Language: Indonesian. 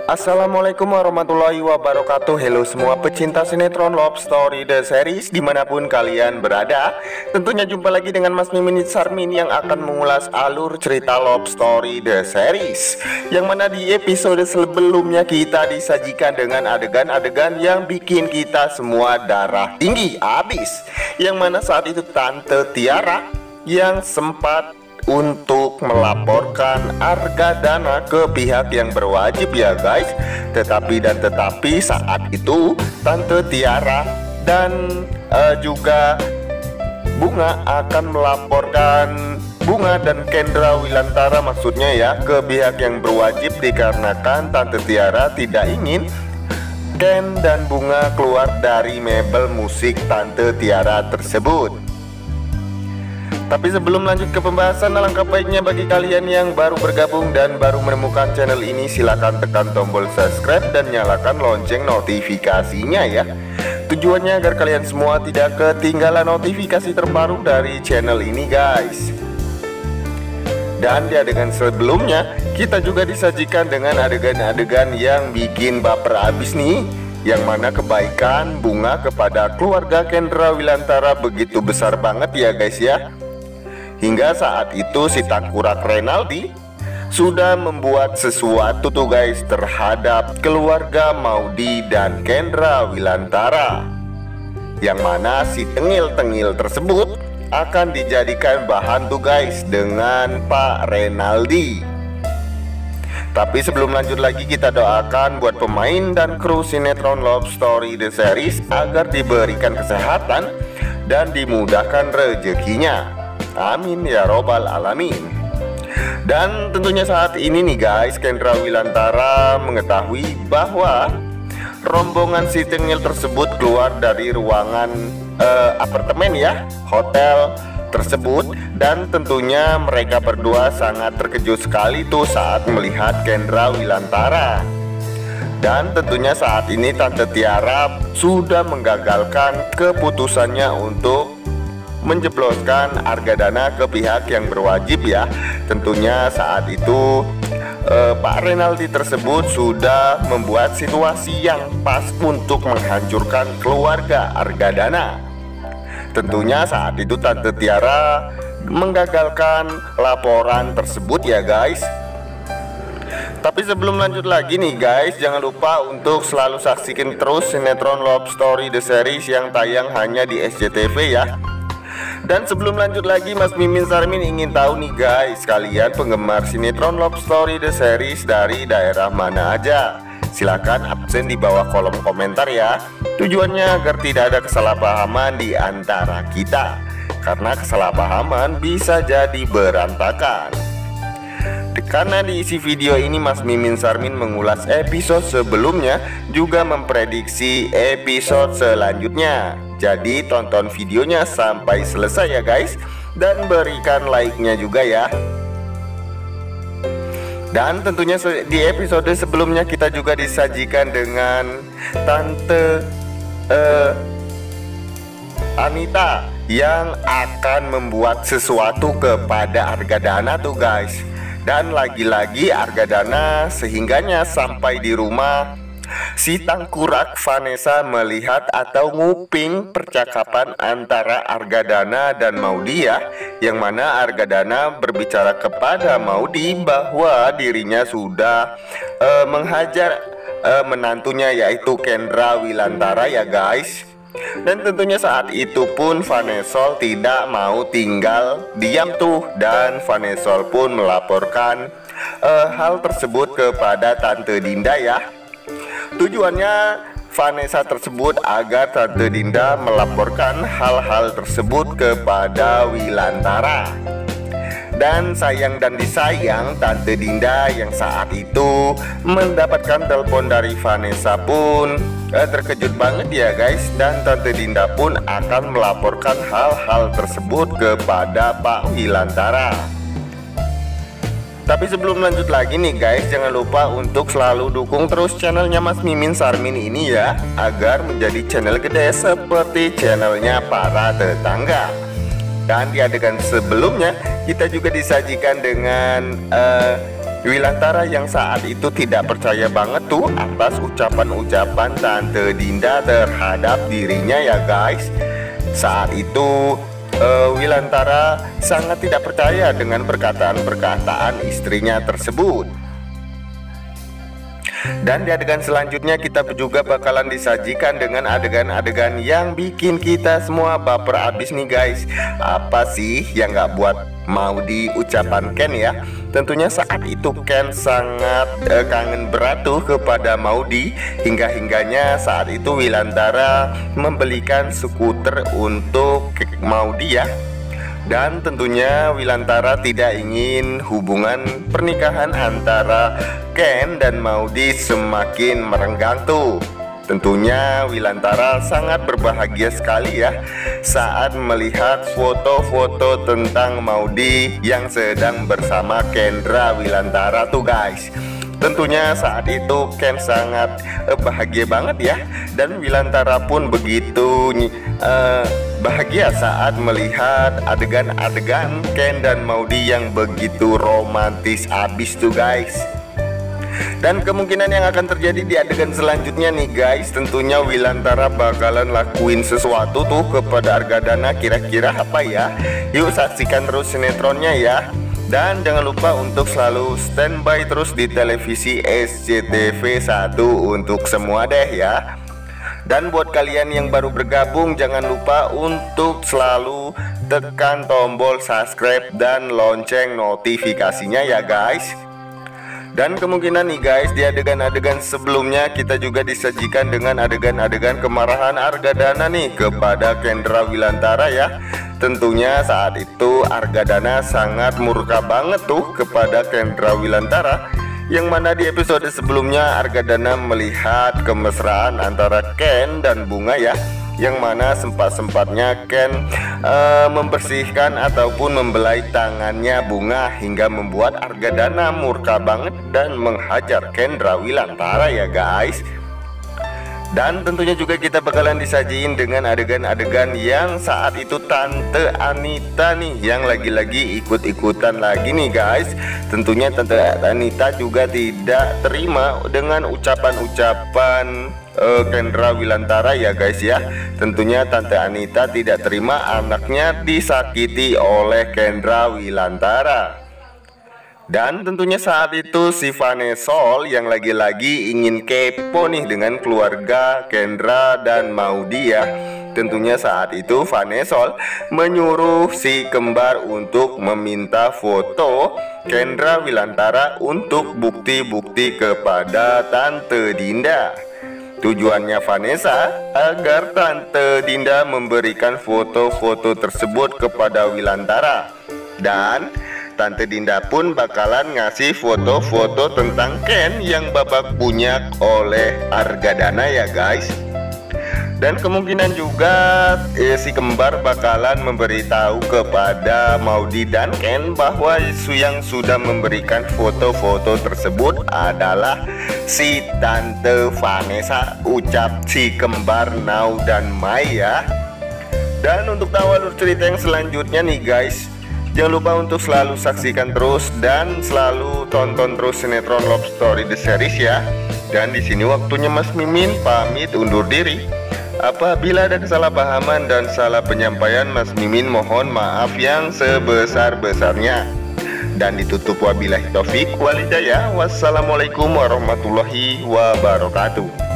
Assalamualaikum warahmatullahi wabarakatuh. Halo semua pecinta sinetron Love Story The Series dimanapun kalian berada. Tentunya jumpa lagi dengan Mas Mimin Sarmin yang akan mengulas alur cerita Love Story The Series, yang mana di episode sebelumnya kita disajikan dengan adegan-adegan yang bikin kita semua darah tinggi abis. Yang mana saat itu Tante Tiara yang sempat untuk melaporkan Argadana ke pihak yang berwajib ya guys. Tetapi saat itu Tante Tiara dan juga Bunga akan melaporkan Bunga dan Kendra Wilantara maksudnya ya ke pihak yang berwajib, dikarenakan Tante Tiara tidak ingin Ken dan Bunga keluar dari mebel musik Tante Tiara tersebut. Tapi sebelum lanjut ke pembahasan, alangkah baiknya bagi kalian yang baru bergabung dan baru menemukan channel ini, silahkan tekan tombol subscribe dan nyalakan lonceng notifikasinya ya. Tujuannya agar kalian semua tidak ketinggalan notifikasi terbaru dari channel ini guys. Dan di adegan sebelumnya kita juga disajikan dengan adegan-adegan yang bikin baper abis nih, yang mana kebaikan Bunga kepada keluarga Kendra Wilantara begitu besar banget ya guys ya. Hingga saat itu si tangkurak Renaldi sudah membuat sesuatu tuh guys terhadap keluarga Maudi dan Kendra Wilantara, yang mana si tengil-tengil tersebut akan dijadikan bahan tuh guys dengan Pak Renaldi. Tapi sebelum lanjut lagi, kita doakan buat pemain dan kru sinetron Love Story The Series agar diberikan kesehatan dan dimudahkan rezekinya. Amin ya robbal alamin. Dan tentunya saat ini nih guys, Kendra Wilantara mengetahui bahwa rombongan si tengil tersebut keluar dari ruangan apartemen ya, hotel tersebut. Dan tentunya mereka berdua sangat terkejut sekali tuh saat melihat Kendra Wilantara. Dan tentunya saat ini Tante Tiara sudah menggagalkan keputusannya untuk menjebloskan Argadana ke pihak yang berwajib ya. Tentunya saat itu Pak Renaldi tersebut sudah membuat situasi yang pas untuk menghancurkan keluarga Argadana. Tentunya saat itu Tante Tiara menggagalkan laporan tersebut ya guys. Tapi sebelum lanjut lagi nih guys, jangan lupa untuk selalu saksikan terus sinetron Love Story The Series yang tayang hanya di SCTV ya. Dan sebelum lanjut lagi, Mas Mimin Sarmin ingin tahu nih guys, kalian penggemar sinetron Love Story The Series dari daerah mana aja? Silahkan absen di bawah kolom komentar ya. Tujuannya agar tidak ada kesalahpahaman di antara kita, karena kesalahpahaman bisa jadi berantakan. Karena di isi video ini Mas Mimin Sarmin mengulas episode sebelumnya, juga memprediksi episode selanjutnya. Jadi tonton videonya sampai selesai ya guys, dan berikan like-nya juga ya. Dan tentunya di episode sebelumnya kita juga disajikan dengan Tante Anita yang akan membuat sesuatu kepada Argadana tuh guys. Dan lagi-lagi Argadana sehingganya sampai di rumah, si tangkurak Vanessa melihat atau nguping percakapan antara Argadana dan Maudi ya, yang mana Argadana berbicara kepada Maudi bahwa dirinya sudah menghajar menantunya yaitu Kendra Wilantara ya guys. Dan tentunya saat itu pun Vanessa tidak mau tinggal diam tuh, dan Vanessa pun melaporkan hal tersebut kepada Tante Dinda ya. Tujuannya Vanessa tersebut agar Tante Dinda melaporkan hal-hal tersebut kepada Wilantara. Dan sayang dan disayang, Tante Dinda yang saat itu mendapatkan telepon dari Vanessa pun terkejut banget ya guys. Dan Tante Dinda pun akan melaporkan hal-hal tersebut kepada Pak Wilantara. Tapi sebelum lanjut lagi nih guys, jangan lupa untuk selalu dukung terus channelnya Mas Mimin Sarmin ini ya, agar menjadi channel gede seperti channelnya para tetangga. Dan di adegan sebelumnya kita juga disajikan dengan Wilantara yang saat itu tidak percaya banget tuh atas ucapan-ucapan Tante Dinda terhadap dirinya ya guys. Saat itu Wilantara sangat tidak percaya dengan perkataan-perkataan istrinya tersebut. Dan di adegan selanjutnya kita juga bakalan disajikan dengan adegan-adegan yang bikin kita semua baper abis nih guys. Apa sih yang gak buat mau diucapan Ken ya? Tentunya saat itu Ken sangat kangen berat tuh kepada Maudy. Hingga-hingganya saat itu Wilantara membelikan skuter untuk Maudy ya. Dan tentunya Wilantara tidak ingin hubungan pernikahan antara Ken dan Maudy semakin merenggang tuh. Tentunya Wilantara sangat berbahagia sekali ya saat melihat foto-foto tentang Maudy yang sedang bersama Kendra Wilantara tuh guys. Tentunya saat itu Ken sangat bahagia banget ya. Dan Wilantara pun begitu bahagia saat melihat adegan-adegan Ken dan Maudy yang begitu romantis abis tuh guys. Dan kemungkinan yang akan terjadi di adegan selanjutnya nih guys, tentunya Wilantara bakalan lakuin sesuatu tuh kepada Argadana. Kira-kira apa ya? Yuk saksikan terus sinetronnya ya. Dan jangan lupa untuk selalu standby terus di televisi SCTV 1 untuk semua deh ya. Dan buat kalian yang baru bergabung, jangan lupa untuk selalu tekan tombol subscribe dan lonceng notifikasinya ya guys. Dan kemungkinan nih guys, di adegan-adegan sebelumnya kita juga disajikan dengan adegan-adegan kemarahan Argadana nih kepada Kendra Wilantara ya. Tentunya saat itu Argadana sangat murka banget tuh kepada Kendra Wilantara, yang mana di episode sebelumnya Argadana melihat kemesraan antara Ken dan Bunga ya, yang mana sempat-sempatnya Ken membersihkan ataupun membelai tangannya Bunga hingga membuat Argadana murka banget dan menghajar Kendra Wilantara ya guys. Dan tentunya juga kita bakalan disajiin dengan adegan-adegan yang saat itu Tante Anita nih yang lagi-lagi ikut-ikutan lagi nih guys. Tentunya Tante Anita juga tidak terima dengan ucapan-ucapan Kendra Wilantara ya guys ya. Tentunya Tante Anita tidak terima anaknya disakiti oleh Kendra Wilantara. Dan tentunya saat itu si Vanesol yang lagi-lagi ingin kepo nih dengan keluarga Kendra dan Maudy ya. Tentunya saat itu Vanesol menyuruh si kembar untuk meminta foto Kendra Wilantara untuk bukti-bukti kepada Tante Dinda. Tujuannya Vanessa agar Tante Dinda memberikan foto-foto tersebut kepada Wilantara. Dan Tante Dinda pun bakalan ngasih foto-foto tentang Ken yang babak bunyak oleh Argadana ya guys. Dan kemungkinan juga si kembar bakalan memberitahu kepada Maudy dan Ken bahwa yang sudah memberikan foto-foto tersebut adalah si Tante Vanessa, ucap si kembar Nau dan Mai ya. Dan untuk tahu alur cerita yang selanjutnya nih guys, jangan lupa untuk selalu saksikan terus dan selalu tonton terus sinetron Love Story The Series ya. Dan di sini waktunya Mas Mimin pamit undur diri. Apabila ada kesalahpahaman dan salah penyampaian, Mas Mimin mohon maaf yang sebesar-besarnya. Dan ditutup wabillahi taufik wal hidayah. Wassalamualaikum warahmatullahi wabarakatuh.